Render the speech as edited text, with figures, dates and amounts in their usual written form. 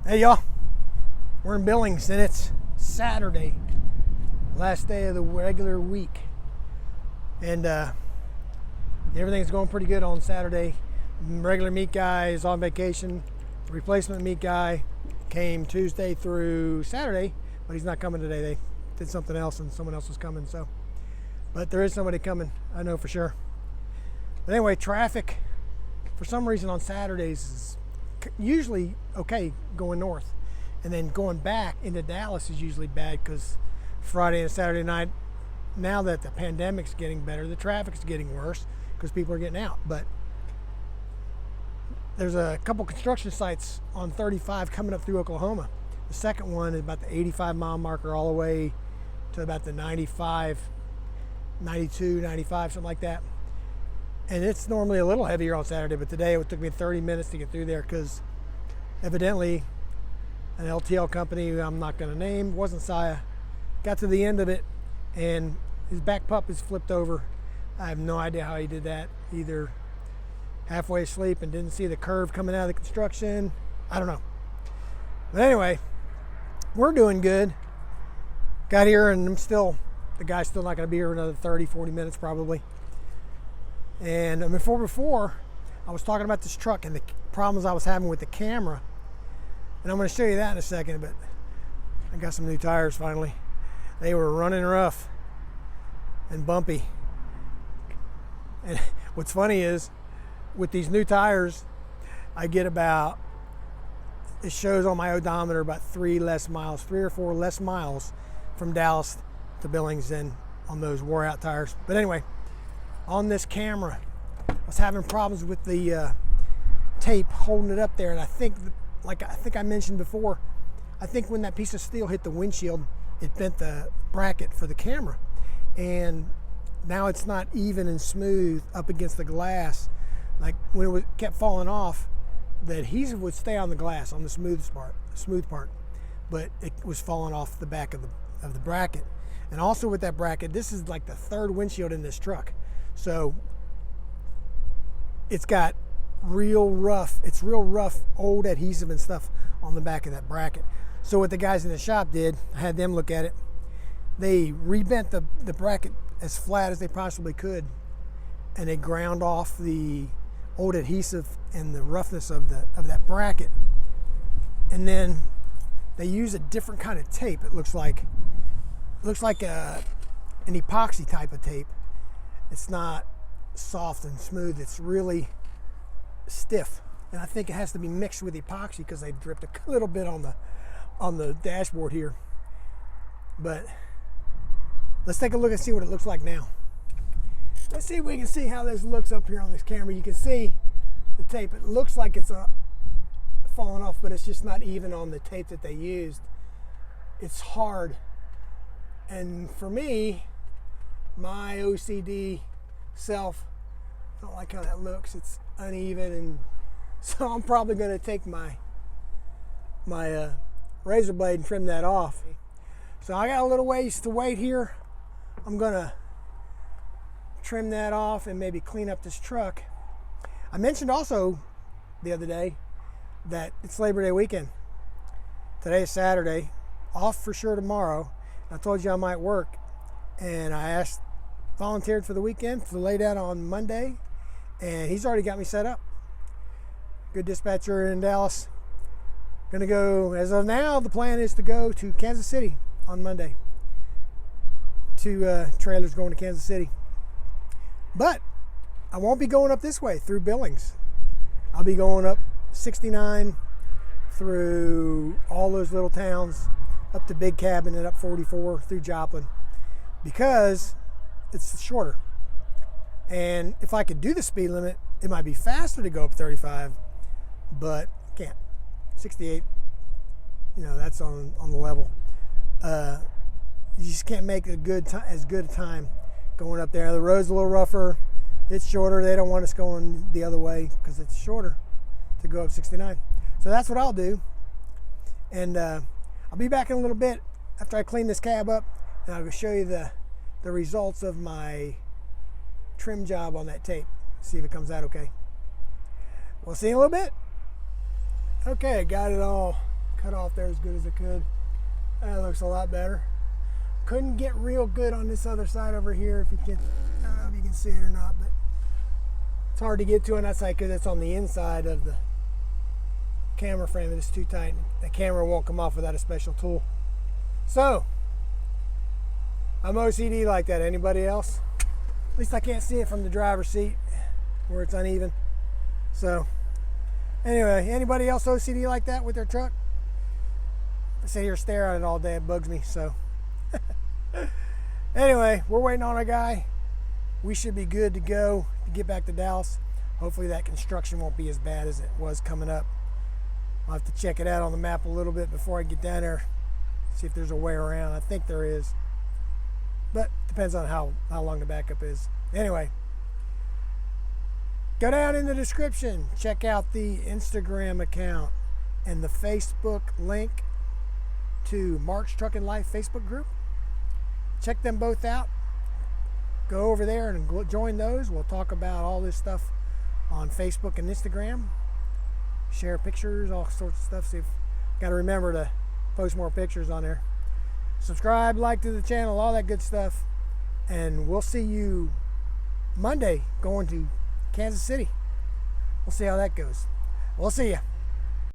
Hey y'all, we're in Billings and it's Saturday, last day of the regular week, and everything's going pretty good on Saturday. Regular meat guy is on vacation. The replacement meat guy came Tuesday through Saturday, but he's not coming today. They did something else and someone else was coming, so but there is somebody coming, I know for sure. But anyway, traffic for some reason on Saturdays is usually okay going north, and then going back into Dallas is usually bad because Friday and Saturday night, now that the pandemic's getting better, the traffic's getting worse because people are getting out. But there's a couple construction sites on 35 coming up through Oklahoma. The second one is about the 85 mile marker all the way to about the 95, 92, 95, something like that. And it's normally a little heavier on Saturday, but today it took me 30 minutes to get through there because evidently an LTL company who I'm not going to name, wasn't Saya, got to the end of it and his back pup is flipped over. I have no idea how he did that, either halfway asleep and didn't see the curve coming out of the construction. I don't know. But anyway, we're doing good. Got here and the guy's still not going to be here another 30, 40 minutes probably. And before, I was talking about this truck and the problems I was having with the camera. And I'm going to show you that in a second, but I got some new tires finally. They were running rough and bumpy. And what's funny is, with these new tires, I get about, it shows on my odometer about 3 or 4 less miles from Dallas to Billings than on those wore out tires. But anyway, on this camera, I was having problems with the tape holding it up there, and I think I mentioned before, I think when that piece of steel hit the windshield, it bent the bracket for the camera, and now it's not even and smooth up against the glass. Like when it kept falling off, the adhesive would stay on the glass on the smooth part, but it was falling off the back of the bracket. And also with that bracket, this is like the third windshield in this truck. So it's got real rough old adhesive and stuff on the back of that bracket. So what the guys in the shop did, I had them look at it. They rebent the bracket as flat as they possibly could, and they ground off the old adhesive and the roughness of that bracket. And then they use a different kind of tape. It looks like an epoxy type of tape. It's not soft and smooth, it's really stiff. And I think it has to be mixed with epoxy because they dripped a little bit on the dashboard here. But let's take a look and see what it looks like now. Let's see if we can see how this looks up here on this camera. You can see the tape. It looks like it's falling off, but it's just not even on the tape that they used. It's hard. And for me, my OCD self, I don't like how that looks. It's uneven, and so I'm probably going to take my razor blade and trim that off. So I got a little ways to wait here. I'm going to trim that off and maybe clean up this truck. I mentioned also the other day that it's Labor Day weekend. Today is Saturday, off for sure tomorrow. I told you I might work, and I volunteered for the weekend to lay down on Monday, and he's already got me set up. Good dispatcher in Dallas. Gonna go, as of now, the plan is to go to Kansas City on Monday. 2 trailers going to Kansas City. But I won't be going up this way through Billings. I'll be going up 69 through all those little towns, up to Big Cabin and up 44 through Joplin, because it's shorter. And if I could do the speed limit, it might be faster to go up 35, but can't. 68, that's on the level. You just can't make as good a time going up there. The road's a little rougher, it's shorter. They don't want us going the other way because it's shorter to go up 69. So that's what I'll do. And I'll be back in a little bit after I clean this cab up, and I'll show you the results of my trim job on that tape. See if it comes out okay. We'll see you in a little bit. Okay, got it all cut off there as good as it could. That looks a lot better. Couldn't get real good on this other side over here. If you can, I don't know if you can see it or not, but it's hard to get to on that side because it's on the inside of the camera frame and it's too tight. The camera won't come off without a special tool. So, I'm OCD like that. Anybody else? At least I can't see it from the driver's seat where it's uneven. So, anyway, anybody else OCD like that with their truck? I sit here stare at it all day. It bugs me. So, anyway, we're waiting on a guy. We should be good to go to get back to Dallas. Hopefully that construction won't be as bad as it was coming up. I'll have to check it out on the map a little bit before I get down there. See if there's a way around. I think there is. But depends on how long the backup is. Anyway, go down in the description. Check out the Instagram account and the Facebook link to Mark's Trucking Life Facebook group. Check them both out. Go over there and join those. We'll talk about all this stuff on Facebook and Instagram. Share pictures, all sorts of stuff. Got to remember to post more pictures on there. Subscribe, like to the channel, all that good stuff. And we'll see you Monday going to Kansas City. We'll see how that goes. We'll see you.